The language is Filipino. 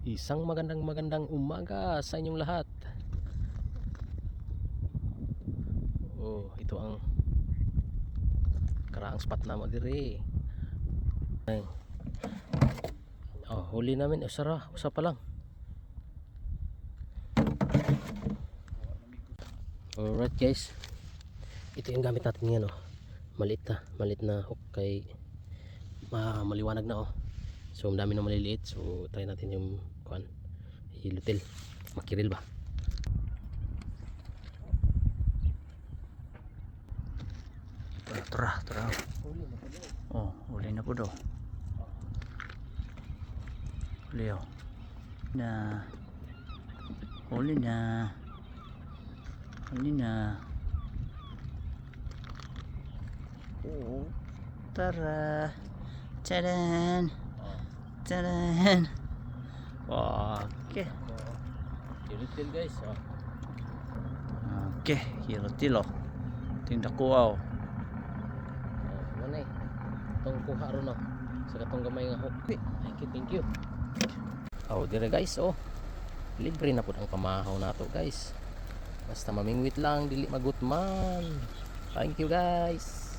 Isang magandang umaga sa inyong lahat. Oh, ito ang karaang spot na mo dire. Ay. Oh, huli namin usa pa lang. Alright guys. Ito yung gamit natin ngayon, oh. Maliit na hook kay maliwanag na, oh. So, ang dami na maliliit. So, try natin yung kuan. Hilutil. Makiril ba? Tara. Oh, huli na po daw. Huli oh. Huli na. Oh, tara. Tadan. Okay. Hilutil guys, oh. Okay, hilutil oh. Tindak ko oh. Manay. Itong kuha ron, oh. Sa katong gamay nga hook. Thank you. Oh, dire guys, oh. Libre na po ang pamahaw nato guys. Basta mamingwit lang, dili magutman. Thank you guys.